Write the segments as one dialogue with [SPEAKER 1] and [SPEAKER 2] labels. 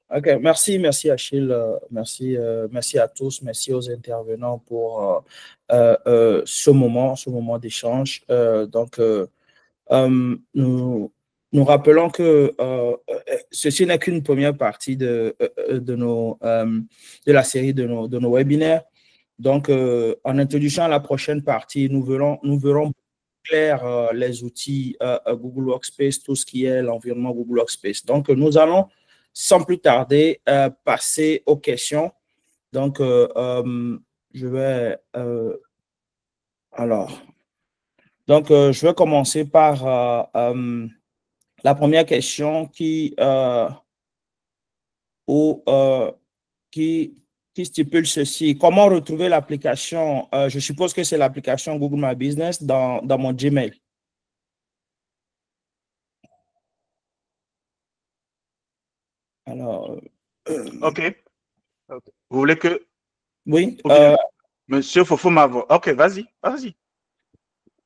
[SPEAKER 1] Ok, merci Achille, merci à tous, merci aux intervenants pour ce moment d'échange. Nous, nous rappelons que ceci n'est qu'une première partie de la série de nos webinaires. Donc, en introduisant la prochaine partie, nous verrons clair les outils Google Workspace, tout ce qui est l'environnement Google Workspace. Donc, nous allons sans plus tarder passer aux questions. Donc, je vais alors, je vais commencer par la première question ou, qui stipule ceci. Comment retrouver l'application? Je suppose que c'est l'application Google My Business dans mon Gmail. Alors,
[SPEAKER 2] OK. Vous voulez que...
[SPEAKER 1] Oui.
[SPEAKER 2] Monsieur Fofo Mavo. OK, vas-y.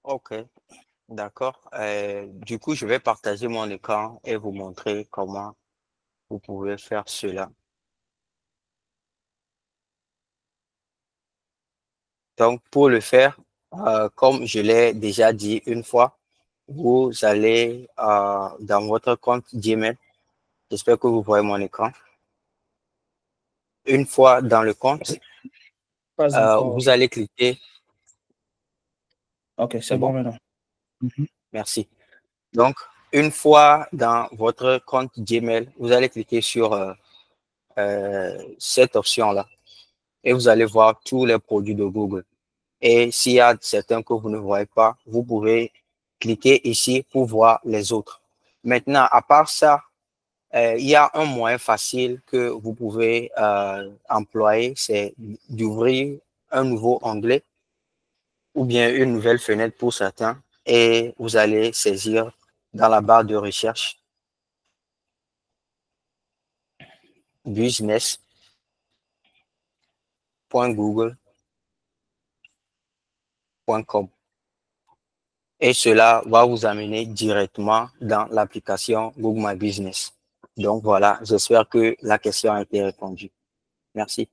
[SPEAKER 3] OK, d'accord. Du coup, je vais partager mon écran et vous montrer comment vous pouvez faire cela. Donc, pour le faire, comme je l'ai déjà dit une fois, vous allez dans votre compte Gmail. J'espère que vous voyez mon écran. Une fois dans le compte, vous allez cliquer.
[SPEAKER 1] OK, c'est bon maintenant.
[SPEAKER 3] Merci. Donc, une fois dans votre compte Gmail, vous allez cliquer sur cette option-là et vous allez voir tous les produits de Google. Et s'il y a certains que vous ne voyez pas, vous pouvez cliquer ici pour voir les autres. Maintenant, à part ça, il y a un moyen facile que vous pouvez employer, c'est d'ouvrir un nouveau onglet ou bien une nouvelle fenêtre pour certains et vous allez saisir dans la barre de recherche business.google.com et cela va vous amener directement dans l'application Google My Business. Donc voilà, j'espère que la question a été répondue. Merci.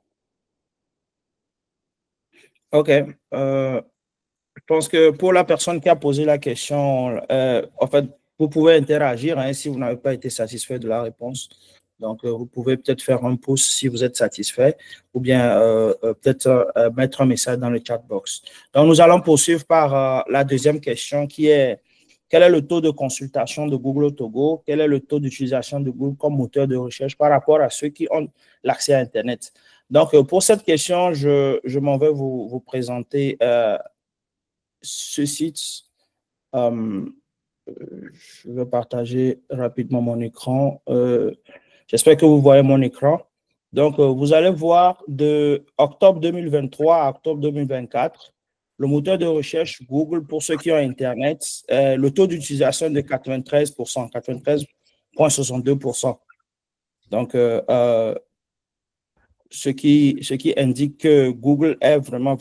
[SPEAKER 1] OK. Je pense que pour la personne qui a posé la question, en fait, vous pouvez interagir si vous n'avez pas été satisfait de la réponse. Donc, vous pouvez peut-être faire un pouce si vous êtes satisfait ou bien peut-être mettre un message dans le chat box. Donc, nous allons poursuivre par la deuxième question qui est: quel est le taux de consultation de Google au Togo? Quel est le taux d'utilisation de Google comme moteur de recherche par rapport à ceux qui ont l'accès à Internet? Donc, pour cette question, je m'en vais vous présenter ce site. Je vais partager rapidement mon écran. J'espère que vous voyez mon écran. Donc, vous allez voir de octobre 2023 à octobre 2024, le moteur de recherche Google, pour ceux qui ont Internet, le taux d'utilisation de 93%, 93,62%. Donc, ce qui indique que Google est vraiment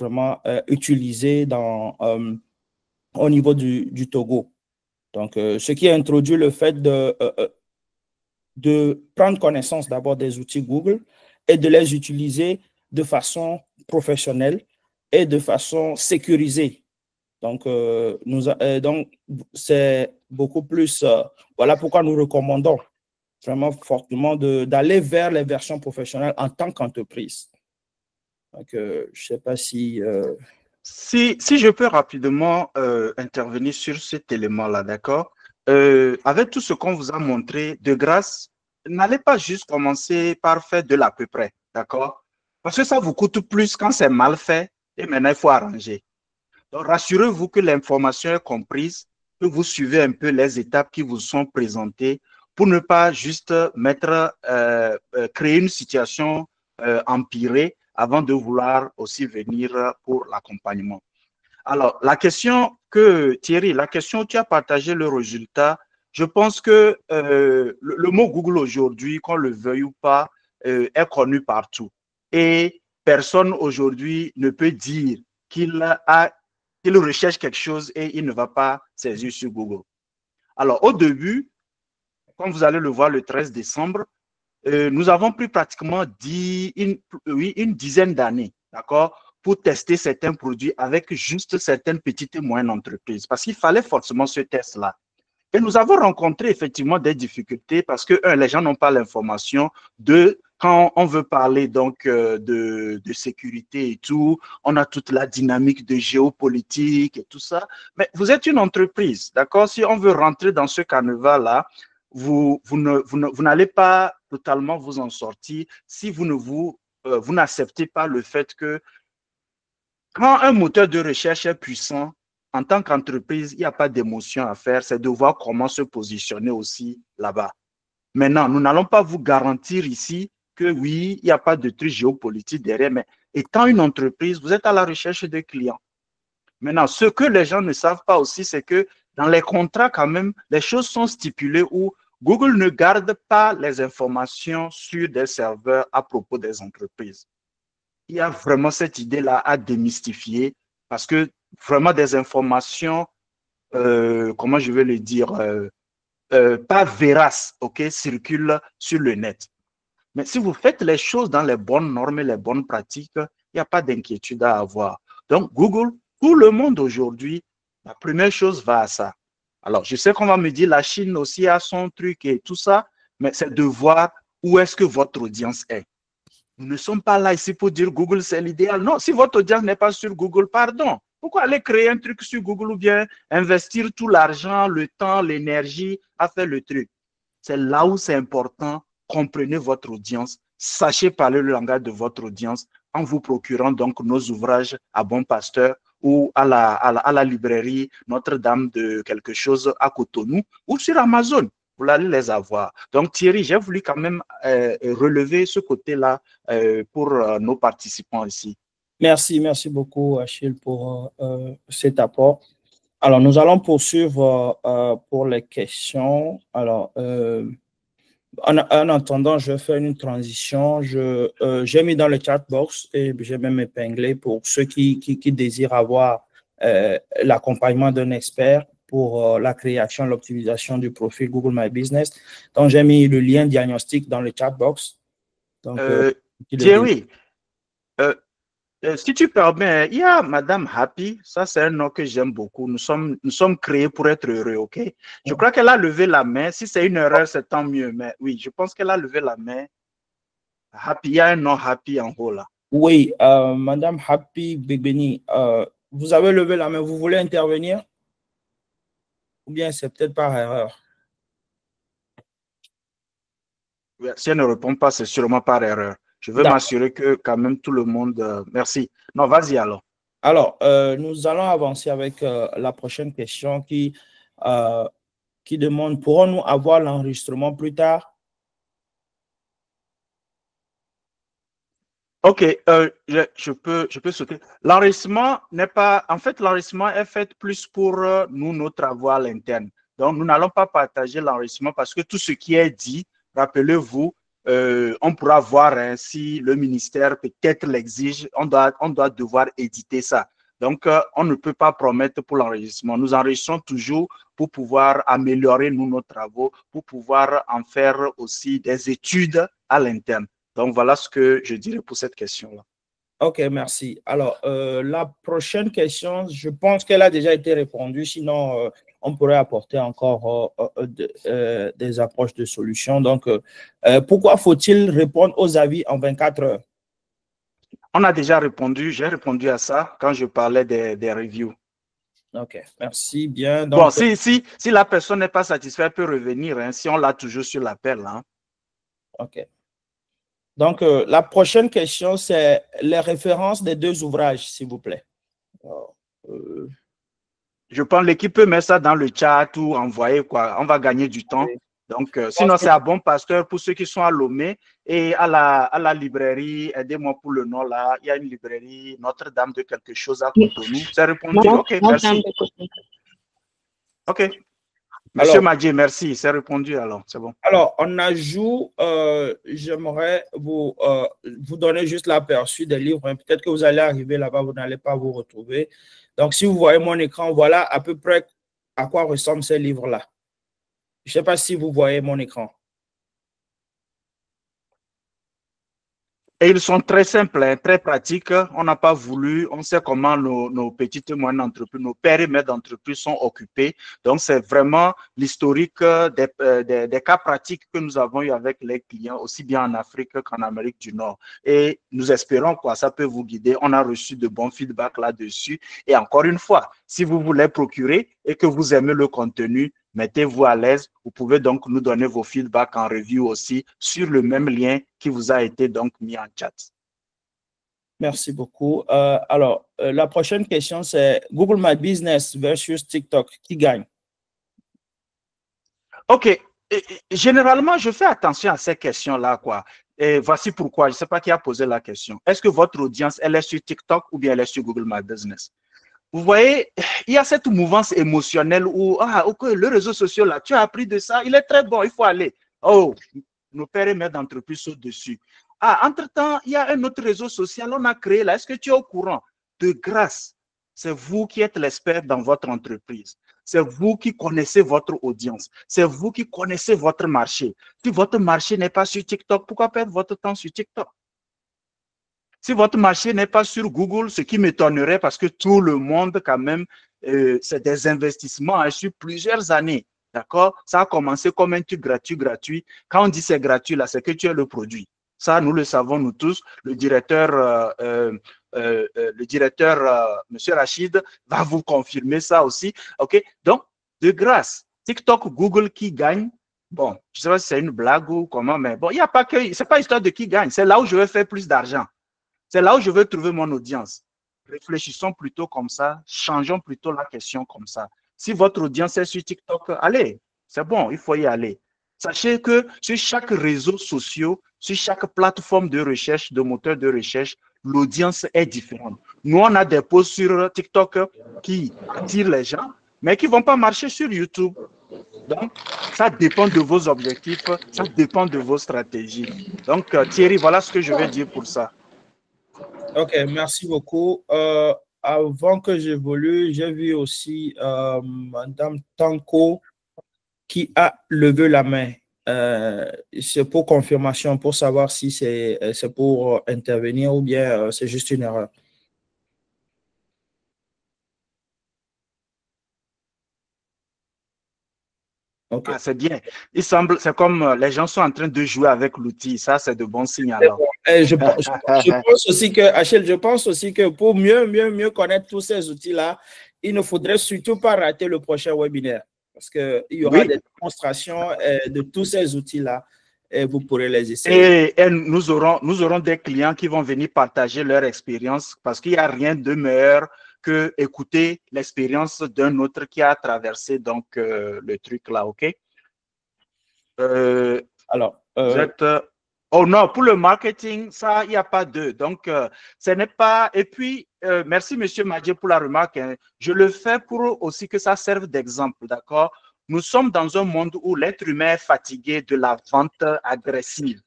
[SPEAKER 1] utilisé au niveau du Togo. Donc, ce qui a introduit le fait de prendre connaissance d'abord des outils Google et de les utiliser de façon professionnelle et de façon sécurisée. Donc, donc c'est beaucoup plus, voilà pourquoi nous recommandons vraiment fortement d'aller vers les versions professionnelles en tant qu'entreprise. Donc, je ne sais pas si...
[SPEAKER 2] Si je peux rapidement intervenir sur cet élément-là, d'accord? Avec tout ce qu'on vous a montré, de grâce, n'allez pas juste commencer par faire de l'à peu près, d'accord? Parce que ça vous coûte plus quand c'est mal fait et maintenant il faut arranger. Donc, rassurez-vous que l'information est comprise, que vous suivez un peu les étapes qui vous sont présentées pour ne pas juste créer une situation empirée avant de vouloir aussi venir pour l'accompagnement. Alors, la question que Thierry, tu as partagé le résultat. Je pense que le mot Google aujourd'hui, qu'on le veuille ou pas, est connu partout. Et personne aujourd'hui ne peut dire qu'il recherche quelque chose et il ne va pas saisir sur Google. Alors, au début, comme vous allez le voir le 13 décembre, nous avons pris pratiquement une dizaine d'années, d'accord, pour tester certains produits avec juste certaines petites et moyennes entreprises, parce qu'il fallait forcément ce test-là. Et nous avons rencontré effectivement des difficultés parce que, les gens n'ont pas l'information. Deux, quand on veut parler donc de sécurité et tout, on a toute la dynamique de géopolitique et tout ça. Mais vous êtes une entreprise, d'accord? Si on veut rentrer dans ce canevas-là, vous n'allez pas totalement vous en sortir si vous n'acceptez pas le fait que quand un moteur de recherche est puissant, en tant qu'entreprise, il n'y a pas d'émotion à faire, c'est de voir comment se positionner aussi là-bas. Maintenant, nous n'allons pas vous garantir ici que oui, il n'y a pas de truc géopolitique derrière, mais étant une entreprise, vous êtes à la recherche de clients. Maintenant, ce que les gens ne savent pas aussi, c'est que dans les contrats, quand même, les choses sont stipulées où Google ne garde pas les informations sur des serveurs à propos des entreprises. Il y a vraiment cette idée-là à démystifier parce que vraiment des informations, comment je vais le dire, pas véraces, ok, circulent sur le net. Mais si vous faites les choses dans les bonnes normes et les bonnes pratiques, il n'y a pas d'inquiétude à avoir. Donc, Google, tout le monde aujourd'hui, la première chose va à ça. Alors, je sais qu'on va me dire la Chine aussi a son truc et tout ça, mais c'est de voir où est-ce que votre audience est. Nous ne sommes pas là ici pour dire Google, c'est l'idéal. Non, si votre audience n'est pas sur Google, pardon. Pourquoi aller créer un truc sur Google ou bien investir tout l'argent, le temps, l'énergie à faire le truc? C'est là où c'est important. Comprenez votre audience. Sachez parler le langage de votre audience en vous procurant donc nos ouvrages à Bon Pasteur ou à la librairie Notre-Dame de quelque chose à Cotonou ou sur Amazon. Vous allez les avoir. Donc, Thierry, j'ai voulu quand même relever ce côté-là pour nos participants ici.
[SPEAKER 1] Merci beaucoup, Achille, pour cet apport. Alors, nous allons poursuivre pour les questions. Alors, en attendant, je vais faire une transition. J'ai mis dans le chat box et j'ai même épinglé pour ceux qui désirent avoir l'accompagnement d'un expert pour la création, l'optimisation du profil Google My Business. Donc, j'ai mis le lien diagnostic dans le chat box. Donc,
[SPEAKER 2] Thierry, si tu permets, il y a Madame Happy, ça c'est un nom que j'aime beaucoup. Nous sommes créés pour être heureux, ok? Je crois qu'elle a levé la main. Si c'est une erreur, c'est tant mieux. Mais oui, je pense qu'elle a levé la main. Happy, il y a un nom Happy en haut là.
[SPEAKER 1] Oui, Madame Happy Begbeni, vous avez levé la main. Vous voulez intervenir? Ou bien c'est peut-être par erreur?
[SPEAKER 2] Si elle ne répond pas, c'est sûrement par erreur. Je veux m'assurer que quand même tout le monde… merci. Non, vas-y alors.
[SPEAKER 1] Alors, nous allons avancer avec la prochaine question qui demande, pourrons-nous avoir l'enregistrement plus tard?
[SPEAKER 2] Ok, je peux sauter. L'enregistrement n'est pas… En fait, l'enregistrement est fait plus pour nous, nos travaux à l'interne. Donc, nous n'allons pas partager l'enregistrement parce que tout ce qui est dit, rappelez-vous, on pourra voir hein, si le ministère peut-être l'exige, on doit devoir éditer ça. Donc, on ne peut pas promettre pour l'enregistrement. Nous enregistrons toujours pour pouvoir améliorer nous, nos travaux, pour pouvoir en faire aussi des études à l'interne. Donc, voilà ce que je dirais pour cette question-là.
[SPEAKER 1] Ok, merci. Alors, la prochaine question, je pense qu'elle a déjà été répondue. Sinon, on pourrait apporter encore des approches de solutions. Donc, pourquoi faut-il répondre aux avis en 24 heures?
[SPEAKER 2] On a déjà répondu. J'ai répondu à ça quand je parlais des reviews.
[SPEAKER 1] Ok, merci bien.
[SPEAKER 2] Donc, bon, si la personne n'est pas satisfaite, elle peut revenir hein, si on l'a toujours sur l'appel. Hein.
[SPEAKER 1] Ok. Donc, la prochaine question, c'est les références des deux ouvrages, s'il vous plaît. Alors,
[SPEAKER 2] je pense l'équipe peut mettre ça dans le chat ou envoyer quoi. On va gagner du temps. Donc, sinon, c'est à Bon Pasteur pour ceux qui sont à Lomé et à la librairie. Aidez-moi pour le nom là. Il y a une librairie Notre-Dame de quelque chose à Cotonou. C'est répondu. Ok, merci. Ok. Monsieur Madjé, merci. C'est répondu alors. C'est bon.
[SPEAKER 1] Alors, en ajout, j'aimerais vous donner juste l'aperçu des livres. Peut-être que vous allez arriver là-bas, vous n'allez pas vous retrouver. Donc, si vous voyez mon écran, voilà à peu près à quoi ressemblent ces livres-là. Je ne sais pas si vous voyez mon écran.
[SPEAKER 2] Et ils sont très simples, hein, très pratiques. On n'a pas voulu, on sait comment nos petites et moyennes entreprises, nos périmètres d'entreprise sont occupés. Donc, c'est vraiment l'historique des cas pratiques que nous avons eu avec les clients, aussi bien en Afrique qu'en Amérique du Nord. Et nous espérons que ça peut vous guider. On a reçu de bons feedbacks là-dessus. Et encore une fois, si vous voulez procurer et que vous aimez le contenu, mettez-vous à l'aise. Vous pouvez donc nous donner vos feedbacks en review aussi sur le même lien qui vous a été donc mis en chat.
[SPEAKER 1] Merci beaucoup. Alors, la prochaine question, c'est Google My Business versus TikTok. Qui gagne?
[SPEAKER 2] OK. Généralement, je fais attention à ces questions-là, quoi. Et voici pourquoi. Je ne sais pas qui a posé la question. Est-ce que votre audience, elle est sur TikTok ou bien elle est sur Google My Business? Vous voyez, il y a cette mouvance émotionnelle où, ok, le réseau social, là, tu as appris de ça, il est très bon, il faut aller. Oh, nos pères et mères d'entreprise sont dessus. Entre-temps, il y a un autre réseau social, on a créé là. Est-ce que tu es au courant? De grâce, c'est vous qui êtes l'expert dans votre entreprise. C'est vous qui connaissez votre audience. C'est vous qui connaissez votre marché. Si votre marché n'est pas sur TikTok, pourquoi perdre votre temps sur TikTok? Si votre marché n'est pas sur Google, ce qui m'étonnerait parce que tout le monde, quand même, c'est des investissements sur plusieurs années. D'accord? Ça a commencé comme un truc gratuit. Quand on dit c'est gratuit, là, c'est que tu es le produit. Ça, nous le savons, nous tous. Le directeur, M. Rachid, va vous confirmer ça aussi. OK? Donc, de grâce, TikTok, Google qui gagne. Bon, je ne sais pas si c'est une blague ou comment, mais bon, il n'y a pas que. Ce n'est pas histoire de qui gagne. C'est là où je vais faire plus d'argent. C'est là où je veux trouver mon audience. Réfléchissons plutôt comme ça, changeons plutôt la question comme ça. Si votre audience est sur TikTok, allez, c'est bon, il faut y aller. Sachez que sur chaque réseau social, sur chaque plateforme de recherche, de moteur de recherche, l'audience est différente. Nous, on a des posts sur TikTok qui attirent les gens, mais qui ne vont pas marcher sur YouTube. Donc, ça dépend de vos objectifs, ça dépend de vos stratégies. Donc, Thierry, voilà ce que je vais dire pour ça.
[SPEAKER 1] Ok, merci beaucoup. Avant que j'évolue, j'ai vu aussi Madame Tanko qui a levé la main. C'est pour confirmation, pour savoir si c'est pour intervenir ou bien c'est juste une erreur. Okay.
[SPEAKER 2] C'est bien. Il semble, c'est comme les gens sont en train de jouer avec l'outil. Ça, c'est de bons signes alors.
[SPEAKER 1] Je pense aussi que, Achille, je pense aussi que pour mieux connaître tous ces outils-là, il ne faudrait surtout pas rater le prochain webinaire parce qu'il y aura des démonstrations de tous ces outils-là et vous pourrez les essayer.
[SPEAKER 2] Et nous aurons des clients qui vont venir partager leur expérience parce qu'il n'y a rien de meilleur que écouter l'expérience d'un autre qui a traversé donc le truc là, ok?
[SPEAKER 1] Alors,
[SPEAKER 2] vous êtes, oh non, pour le marketing, ça, il n'y a pas de. Donc, ce n'est pas. Et puis, merci, Monsieur Madje, pour la remarque. Hein. Je le fais pour aussi que ça serve d'exemple, d'accord? Nous sommes dans un monde où l'être humain est fatigué de la vente agressive,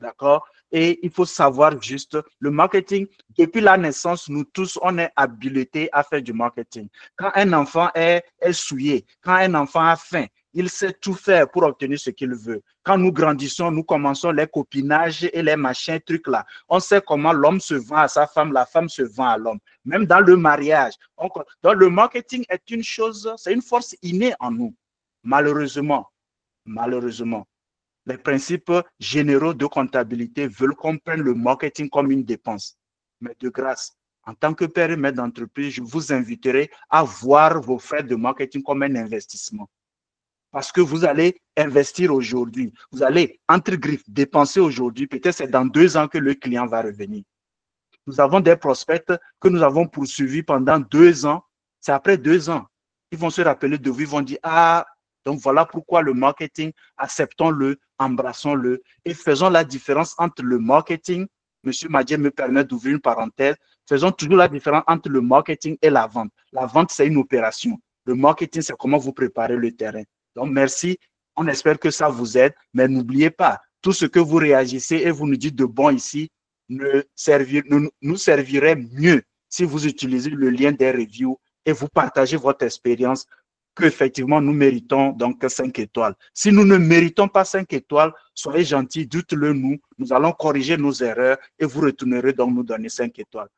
[SPEAKER 2] d'accord? Et il faut savoir juste, le marketing, depuis la naissance, nous tous, on est habilités à faire du marketing. Quand un enfant est souillé, quand un enfant a faim, il sait tout faire pour obtenir ce qu'il veut. Quand nous grandissons, nous commençons les copinages et les machins, trucs là. On sait comment l'homme se vend à sa femme, la femme se vend à l'homme. Même dans le mariage. Donc, le marketing est une chose, c'est une force innée en nous. Malheureusement, les principes généraux de comptabilité veulent qu'on prenne le marketing comme une dépense. Mais de grâce, en tant que père et mère d'entreprise, je vous inviterai à voir vos frais de marketing comme un investissement. Parce que vous allez investir aujourd'hui. Vous allez, entre griffes, dépenser aujourd'hui. Peut-être c'est dans 2 ans que le client va revenir. Nous avons des prospects que nous avons poursuivis pendant 2 ans. C'est après 2 ans. Ils vont se rappeler de vous. Ils vont dire, donc voilà pourquoi le marketing, acceptons-le, embrassons-le et faisons la différence entre le marketing. Monsieur Madje me permet d'ouvrir une parenthèse. Faisons toujours la différence entre le marketing et la vente. La vente, c'est une opération. Le marketing, c'est comment vous préparez le terrain. Donc, merci. On espère que ça vous aide. Mais n'oubliez pas, tout ce que vous réagissez et vous nous dites de bon ici nous servirait mieux si vous utilisez le lien des reviews et vous partagez votre expérience qu'effectivement nous méritons donc 5 étoiles. Si nous ne méritons pas 5 étoiles, soyez gentils, dites-le nous. Nous allons corriger nos erreurs et vous retournerez donc nous donner 5 étoiles.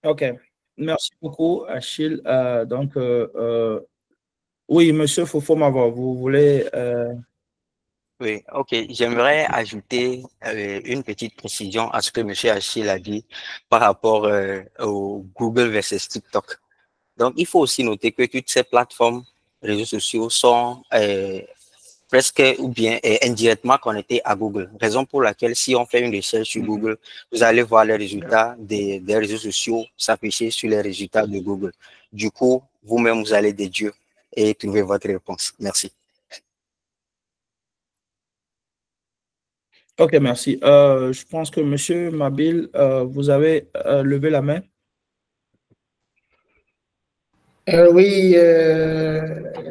[SPEAKER 1] OK. Merci beaucoup, Achille. Oui, monsieur Fofo-Mavo, vous voulez…
[SPEAKER 3] Oui, OK. J'aimerais ajouter une petite précision à ce que M. Achille a dit par rapport au Google versus TikTok. Donc, il faut aussi noter que toutes ces plateformes, réseaux sociaux sont presque ou bien indirectement connectés à Google. Raison pour laquelle, si on fait une recherche sur Google, vous allez voir les résultats des réseaux sociaux s'afficher sur les résultats de Google. Du coup, vous-même, vous allez déduire et trouver votre réponse. Merci.
[SPEAKER 1] OK, merci. Je pense que M. Mabil, vous avez levé la main.
[SPEAKER 4] Oui,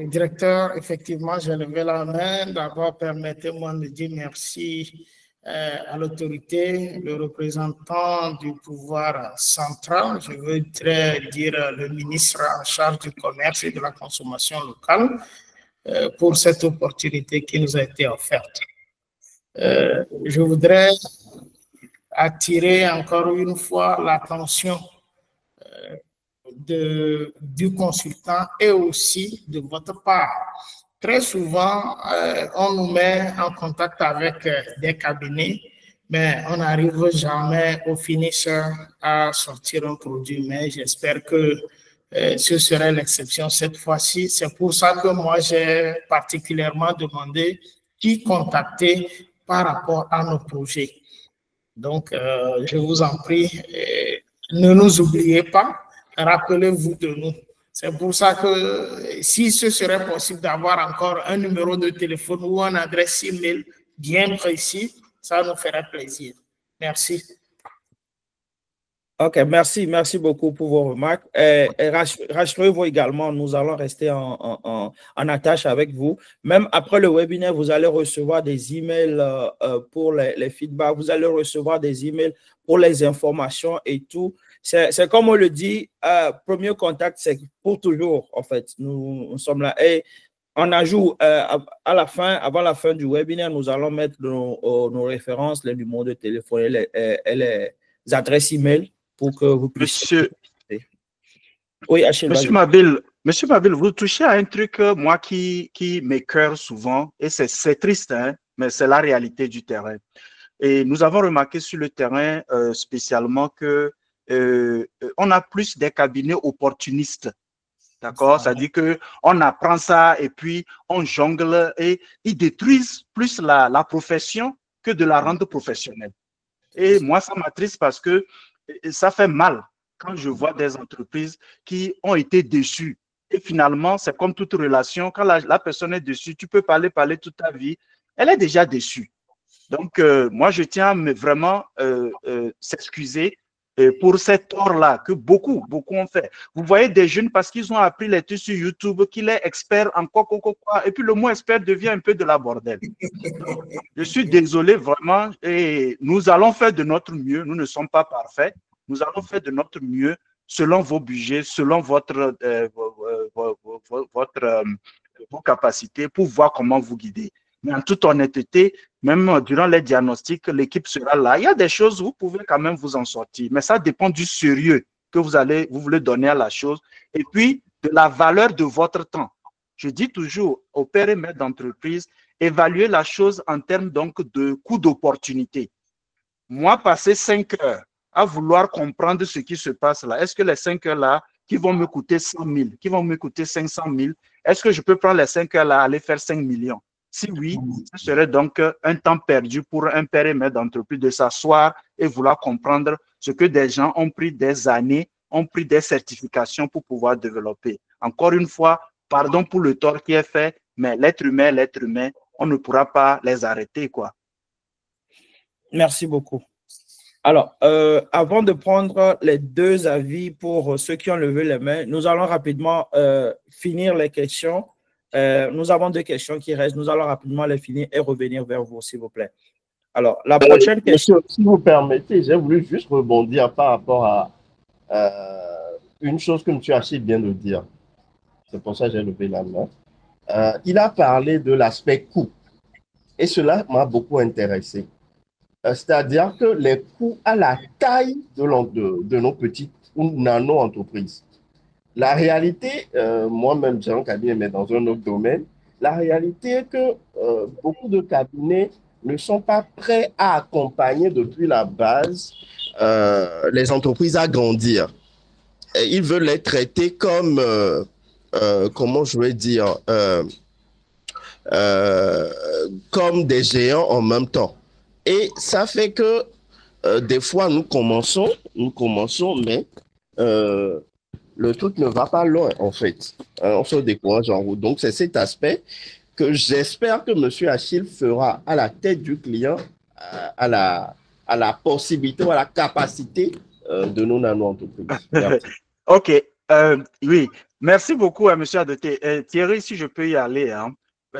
[SPEAKER 4] directeur, effectivement, j'ai levé la main. D'abord, permettez-moi de dire merci à l'autorité, le représentant du pouvoir central, je voudrais dire le ministre en charge du commerce et de la consommation locale, pour cette opportunité qui nous a été offerte. Je voudrais attirer encore une fois l'attention du consultant et aussi de votre part. Très souvent, on nous met en contact avec des cabinets, mais on n'arrive jamais au finisseur à sortir un produit. Mais j'espère que ce serait l'exception cette fois-ci. C'est pour ça que moi, j'ai particulièrement demandé qui contacter par rapport à nos projets. Donc, je vous en prie, ne nous oubliez pas. Rappelez-vous de nous. C'est pour ça que si ce serait possible d'avoir encore un numéro de téléphone ou une adresse email bien précis, ça nous ferait plaisir. Merci.
[SPEAKER 1] OK, merci beaucoup pour vos remarques. Rassurez-vous également, nous allons rester en attache avec vous. Même après le webinaire, vous allez recevoir des emails pour les feedbacks, vous allez recevoir des emails pour les informations et tout. C'est comme on le dit, premier contact, c'est pour toujours, en fait. Nous sommes là. Et en ajout, avant la fin du webinaire, nous allons mettre nos références, les numéros de téléphone et les adresses email pour que vous puissiez… Oui, Achille,
[SPEAKER 2] Monsieur Mabil, vous touchez à un truc, moi, qui m'écoeure souvent, et c'est triste, hein, mais c'est la réalité du terrain. Et nous avons remarqué sur le terrain spécialement que on a plus des cabinets opportunistes. D'accord? C'est-à-dire qu'on apprend ça et puis on jongle et ils détruisent plus la profession que de la rendre professionnelle. Et moi, ça m'attriste parce que ça fait mal quand je vois des entreprises qui ont été déçues. Et finalement, c'est comme toute relation, quand la personne est déçue, tu peux parler toute ta vie, elle est déjà déçue. Donc, moi, je tiens à vraiment s'excuser pour cet tort-là que beaucoup ont fait. Vous voyez des jeunes parce qu'ils ont appris les trucs sur YouTube, qu'il est expert en quoi, et puis le mot expert devient un peu de la bordel. Je suis désolé vraiment et nous allons faire de notre mieux. Nous ne sommes pas parfaits. Nous allons faire de notre mieux selon vos budgets, selon vos capacités pour voir comment vous guider. Mais en toute honnêteté, même durant les diagnostics, l'équipe sera là. Il y a des choses, vous pouvez quand même vous en sortir, mais ça dépend du sérieux que vous voulez donner à la chose et puis de la valeur de votre temps. Je dis toujours aux pères et maîtres d'entreprise, évaluer la chose en termes donc de coût d'opportunité. Moi, passer 5 heures à vouloir comprendre ce qui se passe là, est-ce que les 5 heures là, qui vont me coûter 100 000, qui vont me coûter 500 000, est-ce que je peux prendre les 5 heures là, aller faire 5 millions? Si oui, ce serait donc un temps perdu pour un père et maître d'entreprise de s'asseoir et vouloir comprendre ce que des gens ont pris des années, ont pris des certifications pour pouvoir développer. Encore une fois, pardon pour le tort qui est fait, mais l'être humain, on ne pourra pas les arrêter, quoi.
[SPEAKER 1] Merci beaucoup. Alors, avant de prendre les deux avis pour ceux qui ont levé les mains, nous allons rapidement finir les questions. Nous avons 2 questions qui restent. Nous allons rapidement les finir et revenir vers vous, s'il vous plaît. Alors, la prochaine question…
[SPEAKER 5] Monsieur, si vous permettez, j'ai voulu juste rebondir par rapport à une chose que M. Achille vient de dire. c'est pour ça que j'ai levé la main. Il a parlé de l'aspect coût. Et cela m'a beaucoup intéressé. C'est-à-dire que les coûts à la taille de nos petites ou nano-entreprises. La réalité, moi-même, j'ai un cabinet, mais dans un autre domaine, la réalité est que beaucoup de cabinets ne sont pas prêts à accompagner depuis la base les entreprises à grandir. Et ils veulent les traiter comme, comment je vais dire, comme des géants en même temps. Et ça fait que des fois, nous commençons, mais le truc ne va pas loin, en fait. On se décourage en route. Donc, c'est cet aspect que j'espère que M. Achille fera à la tête du client, à la possibilité ou à la capacité de nos nano-entreprises.
[SPEAKER 2] OK. Oui, merci beaucoup à M. Adoté. Thierry, si je peux y aller, hein,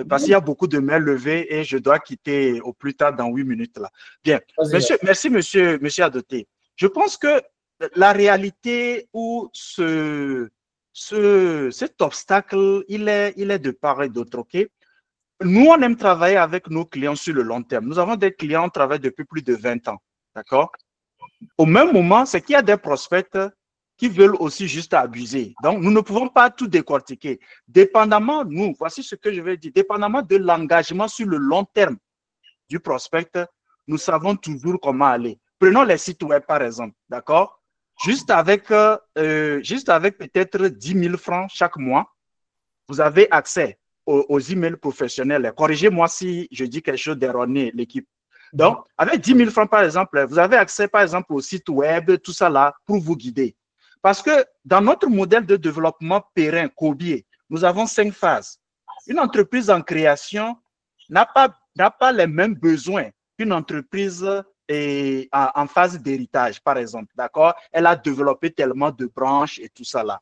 [SPEAKER 2] parce qu'il y a beaucoup de mains levées et je dois quitter au plus tard dans 8 minutes. Là. Bien. Merci, monsieur Adoté. Je pense que la réalité où cet obstacle, il est de part et d'autre. OK? Nous, on aime travailler avec nos clients sur le long terme. Nous avons des clients qui travaillent depuis plus de 20 ans. D'accord? Au même moment, c'est qu'il y a des prospects qui veulent aussi juste abuser. Donc, nous ne pouvons pas tout décortiquer. Dépendamment, voici ce que je vais dire, dépendamment de l'engagement sur le long terme du prospect, nous savons toujours comment aller. Prenons les sites web, par exemple, d'accord? Juste avec peut-être 10 000 francs chaque mois, vous avez accès aux emails professionnels. Corrigez-moi si je dis quelque chose d'erroné, l'équipe. Donc, avec 10 000 francs, par exemple, vous avez accès, par exemple, au site web, tout ça là, pour vous guider. Parce que dans notre modèle de développement périn, Kobier, nous avons 5 phases. Une entreprise en création n'a pas les mêmes besoins qu'une entreprise en phase d'héritage, par exemple. D'accord? Elle a développé tellement de branches et tout ça là.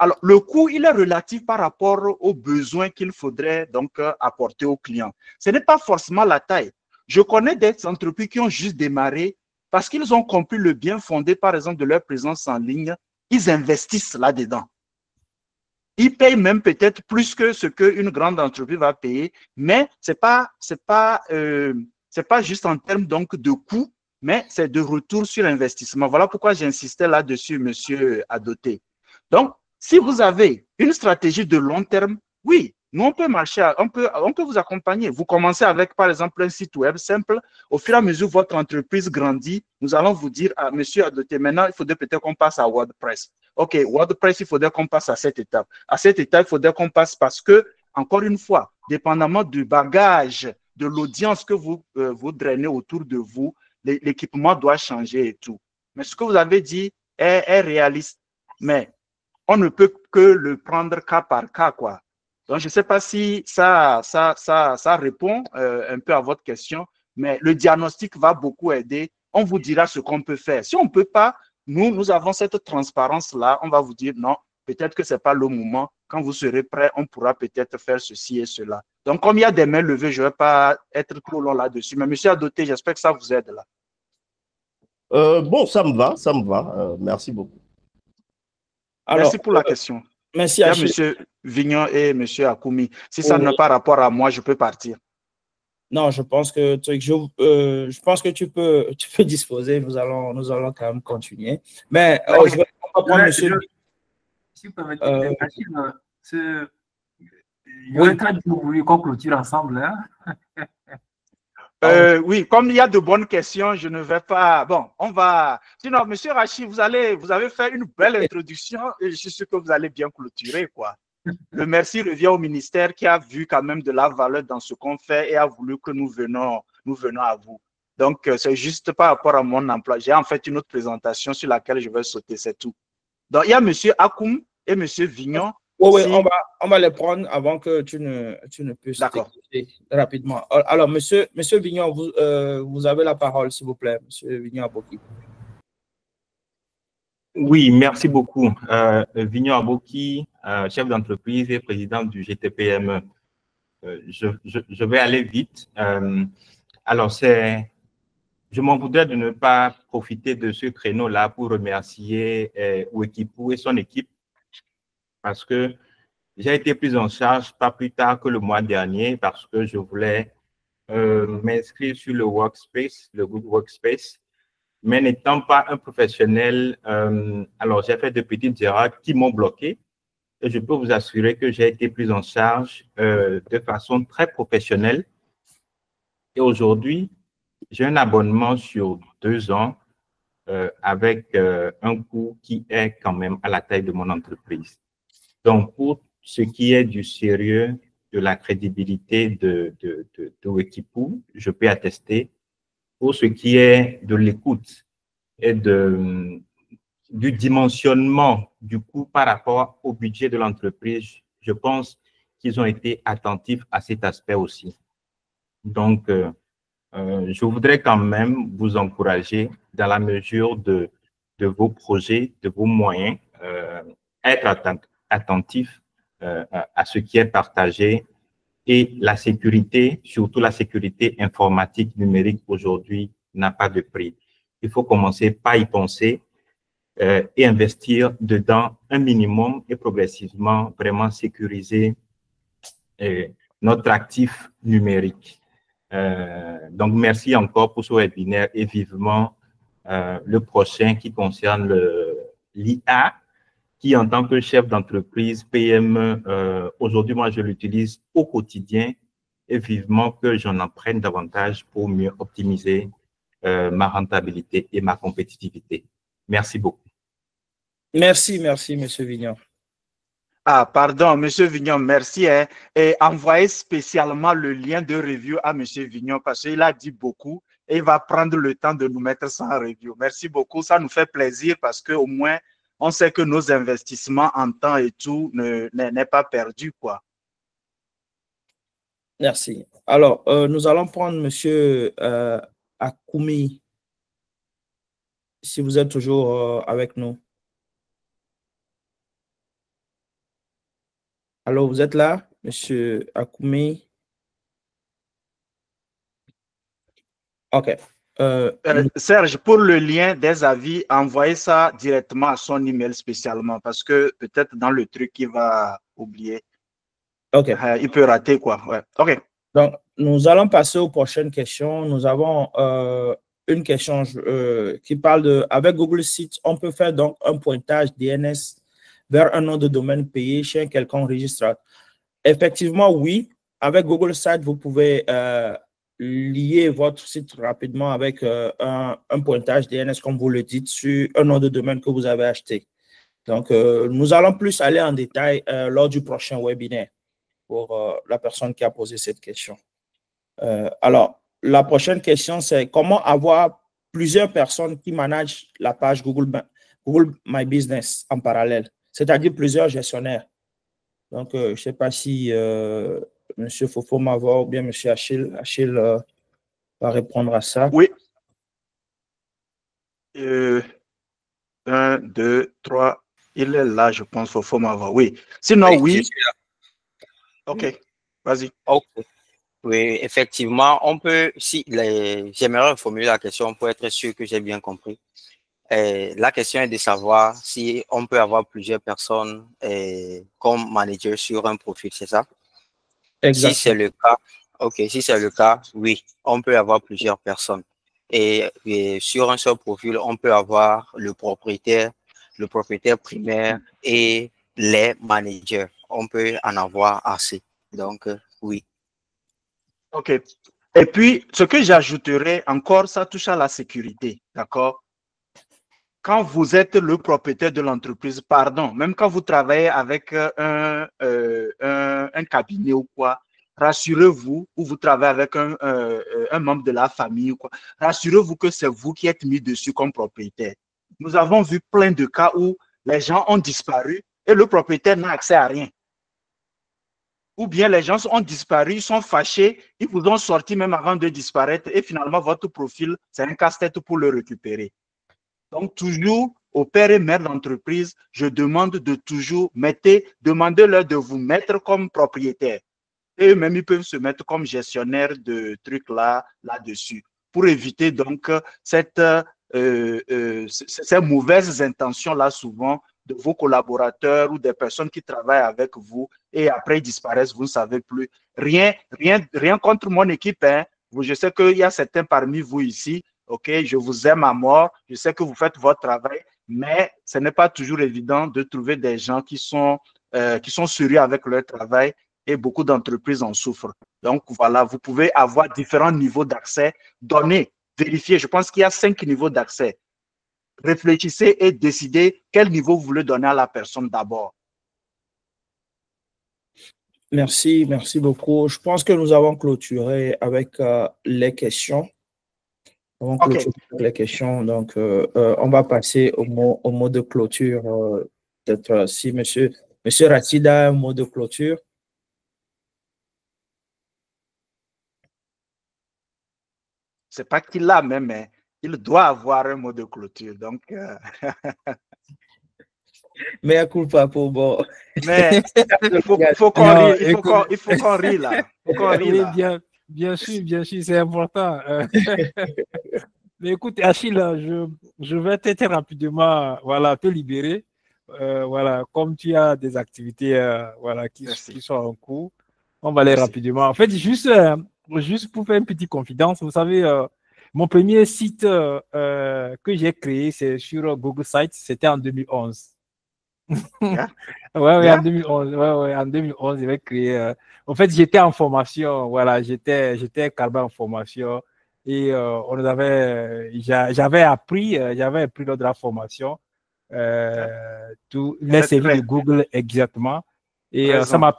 [SPEAKER 2] Alors, le coût, il est relatif par rapport aux besoins qu'il faudrait donc apporter aux clients. Ce n'est pas forcément la taille. Je connais des entreprises qui ont juste démarré parce qu'ils ont compris le bien fondé, par exemple, de leur présence en ligne. Ils investissent là-dedans. Ils payent même peut-être plus que ce qu'une grande entreprise va payer, mais c'est pas juste en termes donc de coût, mais c'est de retour sur investissement. Voilà pourquoi j'insistais là-dessus, monsieur Adoté. Donc, si vous avez une stratégie de long terme, oui, nous, on peut marcher, on peut vous accompagner. Vous commencez avec, par exemple, un site web simple. Au fur et à mesure que votre entreprise grandit, nous allons vous dire, monsieur Adoté, maintenant, il faudrait peut-être qu'on passe à WordPress. OK, WordPress, il faudrait qu'on passe à cette étape. À cette étape, il faudrait qu'on passe parce que, encore une fois, dépendamment du bagage, de l'audience que vous drainez autour de vous, l'équipement doit changer et tout. Mais ce que vous avez dit est réaliste. Mais on ne peut que le prendre cas par cas, quoi. Donc, je ne sais pas si ça répond un peu à votre question, mais le diagnostic va beaucoup aider. On vous dira ce qu'on peut faire. Si on ne peut pas, nous avons cette transparence-là. On va vous dire non, peut-être que ce n'est pas le moment. Quand vous serez prêt, on pourra peut-être faire ceci et cela. Donc, comme il y a des mains levées, je ne vais pas être trop long là-dessus. Mais monsieur Adoté, j'espère que ça vous aide là.
[SPEAKER 5] Bon, ça me va. Merci beaucoup.
[SPEAKER 2] Alors, merci pour la question.
[SPEAKER 1] Merci à
[SPEAKER 2] M. Vignon et M. Akoumi. Si ça n'a pas rapport à moi, je peux partir.
[SPEAKER 1] Non, je pense que tu peux disposer. Nous allons quand même continuer. Mais je vais prendre monsieur.
[SPEAKER 6] Si vous permettez, il est très bien voulu qu'on clôture ensemble. Hein?
[SPEAKER 2] Oui, comme il y a de bonnes questions, je ne vais pas. Bon, on va. Sinon, M. Rachid, vous avez fait une belle introduction et je suis sûr que vous allez bien clôturer, quoi. Le merci revient au ministère qui a vu quand même de la valeur dans ce qu'on fait et a voulu que nous venons à vous. Donc, c'est juste par rapport à mon emploi. J'ai en fait une autre présentation sur laquelle je vais sauter, c'est tout. Donc, il y a M. Akoum et M. Vignon.
[SPEAKER 1] Oui, on va les prendre avant que tu ne puisses t'écouter rapidement. Alors, monsieur Vignon, vous avez la parole, s'il vous plaît, monsieur Vignon Aboki.
[SPEAKER 7] Oui, merci beaucoup. Vignon Aboki, chef d'entreprise et président du GTPM. Je vais aller vite. Alors, je m'en voudrais de ne pas profiter de ce créneau-là pour remercier Wikipou et son équipe parce que j'ai été pris en charge pas plus tard que le mois dernier parce que je voulais m'inscrire sur le Workspace, le Google Workspace. Mais n'étant pas un professionnel, alors j'ai fait de petites erreurs qui m'ont bloqué. Et je peux vous assurer que j'ai été pris en charge de façon très professionnelle. Et aujourd'hui, j'ai un abonnement sur 2 ans avec un coût qui est quand même à la taille de mon entreprise. Donc, pour ce qui est du sérieux, de la crédibilité de Wikipoo, je peux attester. Pour ce qui est de l'écoute et du dimensionnement du coût par rapport au budget de l'entreprise, je pense qu'ils ont été attentifs à cet aspect aussi. Donc, je voudrais quand même vous encourager dans la mesure de vos projets, de vos moyens, être attentif à ce qui est partagé et la sécurité, surtout la sécurité informatique numérique aujourd'hui n'a pas de prix. Il faut commencer par y penser et investir dedans un minimum et progressivement vraiment sécuriser notre actif numérique. Donc, merci encore pour ce webinaire et vivement le prochain qui concerne l'IA, qui en tant que chef d'entreprise PME, aujourd'hui, moi, je l'utilise au quotidien et vivement que j'en apprenne davantage pour mieux optimiser ma rentabilité et ma compétitivité. Merci beaucoup.
[SPEAKER 1] Merci, M. Vignon.
[SPEAKER 2] Ah, pardon, M. Vignon, merci. Hein. Et envoyez spécialement le lien de review à M. Vignon parce qu'il a dit beaucoup et il va prendre le temps de nous mettre ça en review. Merci beaucoup, ça nous fait plaisir parce qu'au moins, on sait que nos investissements en temps et tout n'est pas perdu, quoi.
[SPEAKER 1] Merci. Alors, nous allons prendre M. Akoumi, si vous êtes toujours avec nous. Alors, vous êtes là, M. Akoumi? OK.
[SPEAKER 2] Serge, pour le lien des avis, envoyez ça directement à son email spécialement parce que peut-être dans le truc, il va oublier.
[SPEAKER 1] OK.
[SPEAKER 2] Il peut rater, quoi. Ouais. OK.
[SPEAKER 1] Donc, nous allons passer aux prochaines questions. Nous avons une question qui parle de, avec Google Sites, on peut faire donc un pointage DNS vers un nom de domaine payé chez un quelconque registrateur. Effectivement, oui. Avec Google Sites, vous pouvez lier votre site rapidement avec un pointage DNS, comme vous le dites, sur un nom de domaine que vous avez acheté. Donc, nous allons plus aller en détail lors du prochain webinaire pour la personne qui a posé cette question. Alors, la prochaine question, c'est comment avoir plusieurs personnes qui managent la page Google My Business en parallèle, c'est-à-dire plusieurs gestionnaires. Donc, je ne sais pas si M. Fofo-Mava ou bien M. Achille va répondre à ça.
[SPEAKER 2] Oui. 1, 2, 3. Il est là, je pense, Fofo-Mava. Oui. Sinon, oui. OK. Vas-y.
[SPEAKER 3] Okay. Oui, effectivement, on peut, si j'aimerais reformuler la question pour être sûr que j'ai bien compris. La question est de savoir si on peut avoir plusieurs personnes comme manager sur un profil, c'est ça?
[SPEAKER 1] Exactement.
[SPEAKER 3] Si c'est le cas, ok, si c'est le cas, oui, on peut avoir plusieurs personnes. Et sur un seul profil, on peut avoir le propriétaire primaire et les managers. On peut en avoir assez. Donc, oui.
[SPEAKER 2] OK. Et puis, ce que j'ajouterais encore, ça touche à la sécurité, d'accord? Quand vous êtes le propriétaire de l'entreprise, pardon, même quand vous travaillez avec un cabinet ou quoi, rassurez-vous, ou vous travaillez avec un membre de la famille ou quoi, rassurez-vous que c'est vous qui êtes mis dessus comme propriétaire. Nous avons vu plein de cas où les gens ont disparu et le propriétaire n'a accès à rien. Ou bien les gens ont disparu, ils sont fâchés, ils vous ont sorti même avant de disparaître et finalement votre profil, c'est un casse-tête pour le récupérer. Donc toujours aux pères et mères d'entreprise, je demande de toujours demandez-leur de vous mettre comme propriétaire. Et eux-mêmes, ils peuvent se mettre comme gestionnaire de trucs là-dessus pour éviter donc ces mauvaises intentions-là souvent de vos collaborateurs ou des personnes qui travaillent avec vous et après ils disparaissent, vous ne savez plus. Rien contre mon équipe, hein. Je sais qu'il y a certains parmi vous ici, ok, je vous aime à mort, je sais que vous faites votre travail, mais ce n'est pas toujours évident de trouver des gens qui sont sérieux avec leur travail et beaucoup d'entreprises en souffrent. Donc voilà, vous pouvez avoir différents niveaux d'accès, donner, vérifier. Je pense qu'il y a 5 niveaux d'accès. Réfléchissez et décidez quel niveau vous voulez donner à la personne d'abord.
[SPEAKER 1] Merci beaucoup. Je pense que nous avons clôturé avec les questions.
[SPEAKER 2] Okay.
[SPEAKER 1] Les questions. Donc, on va passer au mot de clôture. Peut-être si Monsieur Rachid a un mot de clôture.
[SPEAKER 2] C'est pas qu'il l'a même, mais il doit avoir un mot de clôture. Donc,
[SPEAKER 1] mais à coup pas pour bon.
[SPEAKER 2] Mais il faut qu'on rie, il faut qu'on rie là.
[SPEAKER 8] Oui, bien sûr, c'est important. Mais écoute, Achille, je vais t'aider rapidement, voilà, te libérer. Voilà, comme tu as des activités, voilà, qui sont en cours, on va aller rapidement. En fait, juste pour faire une petite confidence, vous savez, mon premier site que j'ai créé, c'est sur Google Sites, c'était en 2011.
[SPEAKER 2] Yeah.
[SPEAKER 8] Ouais, en 2011, en 2011, j'avais créé. En fait, j'étais en formation, voilà, j'étais cadre en formation et j'avais appris lors de la formation tous les services de Google exactement, et ça m'a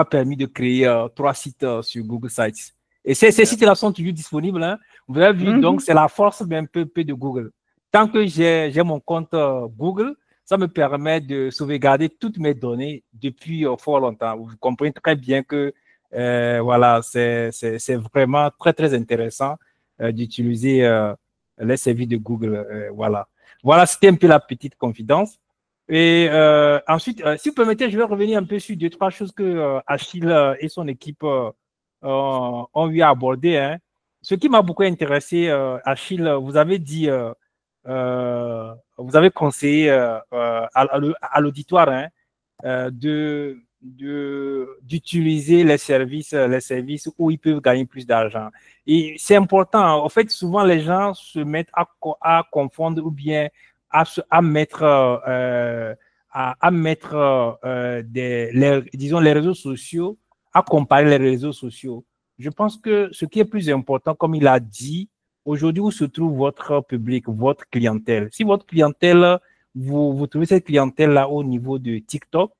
[SPEAKER 8] permis de créer 3 sites sur Google Sites. Et ces sites-là sont toujours disponibles, hein. Vous avez vu, donc c'est la force un peu de Google. Tant que j'ai mon compte Google, ça me permet de sauvegarder toutes mes données depuis fort longtemps. Vous comprenez très bien que voilà, c'est vraiment très, très intéressant d'utiliser les services de Google. Voilà, c'était un peu la petite confidence. Et ensuite, si vous permettez, je vais revenir un peu sur 2-3 choses que Achille et son équipe ont eu à aborder, hein. Ce qui m'a beaucoup intéressé, Achille, vous avez dit... vous avez conseillé à l'auditoire, hein, d'utiliser les services où ils peuvent gagner plus d'argent. Et c'est important. En fait, souvent, les gens se mettent à confondre ou bien à mettre disons, les réseaux sociaux, à comparer les réseaux sociaux. Je pense que ce qui est plus important, comme il a dit, aujourd'hui, où se trouve votre public, votre clientèle? Si votre clientèle, vous trouvez cette clientèle-là au niveau de TikTok,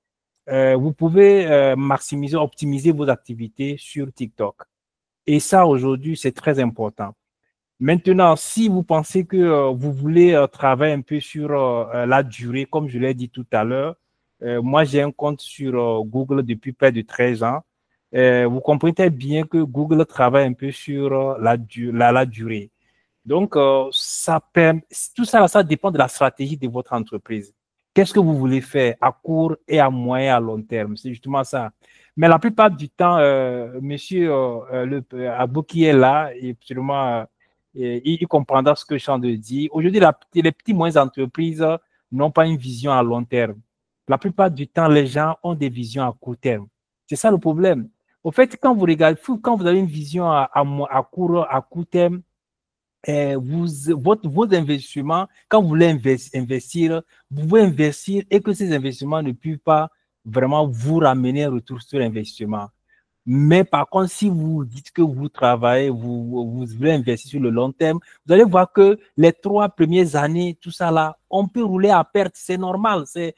[SPEAKER 8] vous pouvez maximiser, optimiser vos activités sur TikTok. Et ça, aujourd'hui, c'est très important. Maintenant, si vous pensez que vous voulez travailler un peu sur la durée, comme je l'ai dit tout à l'heure, moi, j'ai un compte sur Google depuis près de 13 ans. Vous comprenez bien que Google travaille un peu sur la durée. Donc, tout ça, ça dépend de la stratégie de votre entreprise. Qu'est-ce que vous voulez faire à court et à moyen et à long terme? C'est justement ça. Mais la plupart du temps, monsieur Abou qui est là, et absolument, il comprendra ce que je suis en train de dire. Aujourd'hui, les petites moyennes entreprises n'ont pas une vision à long terme. La plupart du temps, les gens ont des visions à court terme. C'est ça le problème. Au fait, quand vous regardez, quand vous avez une vision à court terme, vos investissements, quand vous voulez investir, vous pouvez investir et que ces investissements ne puissent pas vraiment vous ramener un retour sur l'investissement. Mais par contre, si vous dites que vous travaillez, vous voulez investir sur le long terme, vous allez voir que les 3 premières années, tout ça là, on peut rouler à perte, c'est normal. C'est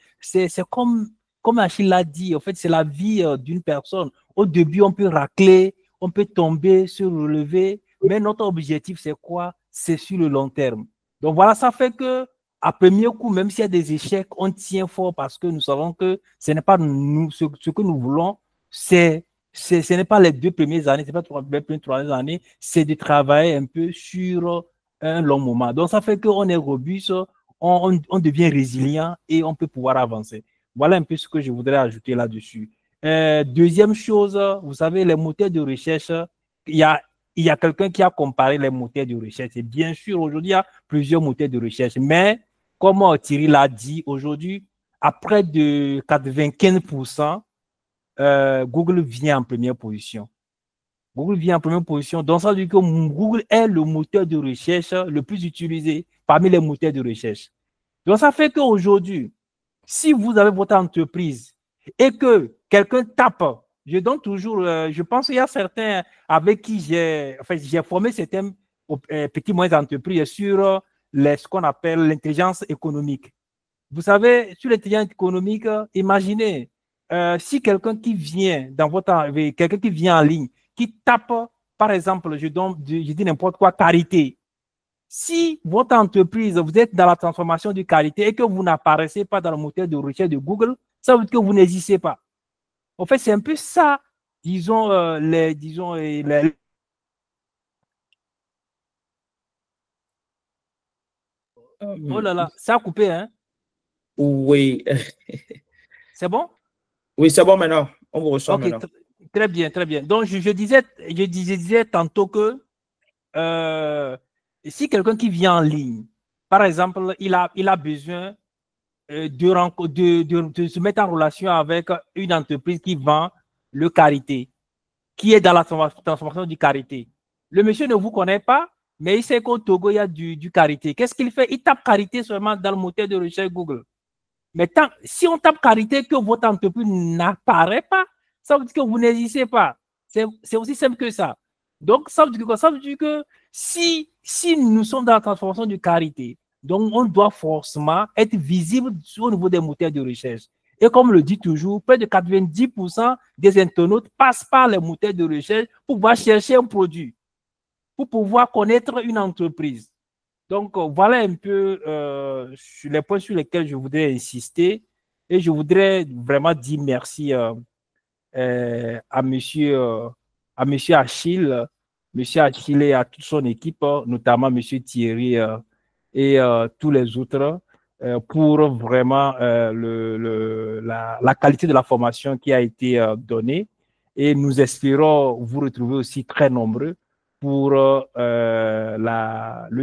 [SPEAKER 8] comme Achille l'a dit, en fait, c'est la vie d'une personne. Au début, on peut racler, on peut tomber, se relever, mais notre objectif, c'est quoi? C'est sur le long terme. Donc voilà, ça fait que à premier coup, même s'il y a des échecs, on tient fort parce que nous savons que ce n'est pas nous, ce que nous voulons, ce n'est pas les 2 premières années, ce n'est pas les 3 années, c'est de travailler un peu sur un long moment. Donc ça fait qu'on est robuste, on devient résilient et on peut pouvoir avancer. Voilà un peu ce que je voudrais ajouter là-dessus. Deuxième chose, vous savez, les moteurs de recherche, il y a quelqu'un qui a comparé les moteurs de recherche. Et bien sûr, aujourd'hui, il y a plusieurs moteurs de recherche. Mais comme Thierry l'a dit, aujourd'hui, à près de 95%, Google vient en première position. Google vient en première position. Donc, ça veut dire que Google est le moteur de recherche le plus utilisé parmi les moteurs de recherche. Donc, ça fait qu'aujourd'hui, si vous avez votre entreprise et que quelqu'un tape, je donne toujours, je pense qu'il y a certains avec qui j'ai formé certains petits moyens d'entreprise sur ce qu'on appelle l'intelligence économique. Vous savez, sur l'intelligence économique, imaginez, si quelqu'un qui vient quelqu'un qui vient en ligne, qui tape, par exemple, je dis n'importe quoi, carité. Si votre entreprise, vous êtes dans la transformation de qualité et que vous n'apparaissez pas dans le moteur de recherche de Google, ça veut dire que vous n'existez pas. En fait, c'est un peu ça, disons, Oh là là, ça a coupé, hein?
[SPEAKER 1] Oui.
[SPEAKER 8] C'est bon?
[SPEAKER 1] Oui, c'est bon maintenant. On vous reçoit maintenant.
[SPEAKER 8] Très bien, très bien. Donc, je disais tantôt que si quelqu'un qui vient en ligne, par exemple, il a besoin de se mettre en relation avec une entreprise qui vend le karité, qui est dans la transformation du karité. Le monsieur ne vous connaît pas, mais il sait qu'au Togo, il y a du karité. Qu'est-ce qu'il fait? Il tape karité seulement dans le moteur de recherche Google. Mais si on tape karité que votre entreprise n'apparaît pas, ça veut dire que vous n'existez pas. C'est aussi simple que ça. Donc, ça veut dire que si nous sommes dans la transformation du karité, donc on doit forcément être visible au niveau des moteurs de recherche. Et comme le dit toujours, près de 90% des internautes passent par les moteurs de recherche pour pouvoir chercher un produit, pour pouvoir connaître une entreprise. Donc, voilà un peu sur les points sur lesquels je voudrais insister. Et je voudrais vraiment dire merci à monsieur Achille, et à toute son équipe, notamment monsieur Thierry et tous les autres, pour vraiment la qualité de la formation qui a été donnée. Et nous espérons vous retrouver aussi très nombreux pour le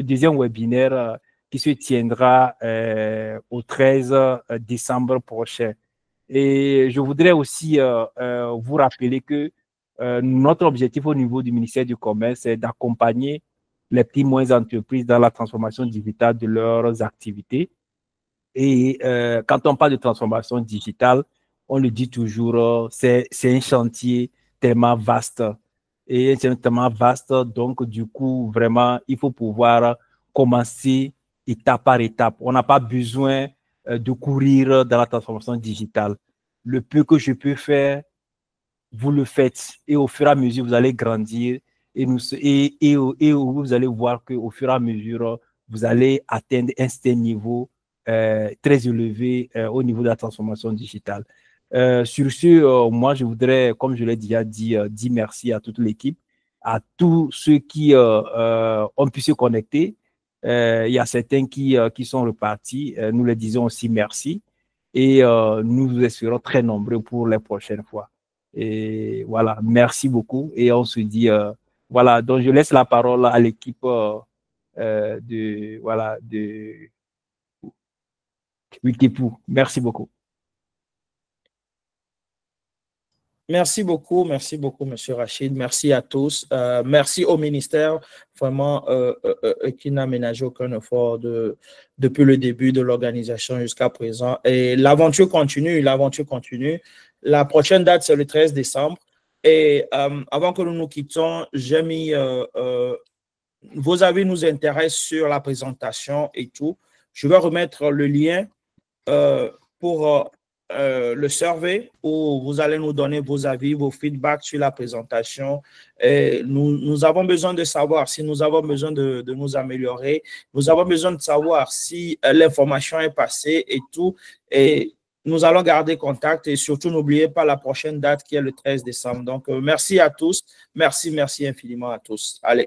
[SPEAKER 8] deuxième webinaire qui se tiendra au 13 décembre prochain. Et je voudrais aussi vous rappeler que notre objectif au niveau du ministère du Commerce est d'accompagner les petites et moyennes entreprises dans la transformation digitale de leurs activités. Et quand on parle de transformation digitale, on le dit toujours, c'est un chantier tellement vaste. Et c'est tellement vaste, donc du coup, vraiment, il faut pouvoir commencer étape par étape. On n'a pas besoin de courir dans la transformation digitale. Le peu que je peux faire, vous le faites. Et au fur et à mesure, vous allez grandir et vous allez voir qu'au fur et à mesure, vous allez atteindre un certain niveau très élevé au niveau de la transformation digitale. Sur ce, moi, je voudrais, comme je l'ai déjà dit, dire merci à toute l'équipe, à tous ceux qui ont pu se connecter. Il y a certains qui sont repartis. Nous les disons aussi merci. Et nous vous espérons très nombreux pour les prochaines fois. Et voilà, merci beaucoup. Et on se dit, voilà, donc je laisse la parole à l'équipe de Wikipoo. Merci beaucoup.
[SPEAKER 1] Merci beaucoup, Monsieur Rachid. Merci à tous. Merci au ministère, vraiment, qui n'a ménagé aucun effort depuis le début de l'organisation jusqu'à présent. Et l'aventure continue, La prochaine date, c'est le 13 décembre. Et avant que nous nous quittions, j'ai mis vos avis nous intéressent sur la présentation et tout. Je vais remettre le lien pour le survey où vous allez nous donner vos avis, vos feedbacks sur la présentation. Et nous avons besoin de savoir si nous avons besoin de nous améliorer. Nous avons besoin de savoir si l'information est passée et tout. Et nous allons garder contact et surtout, n'oubliez pas la prochaine date qui est le 13 décembre. Donc, merci à tous. Merci infiniment à tous. Allez.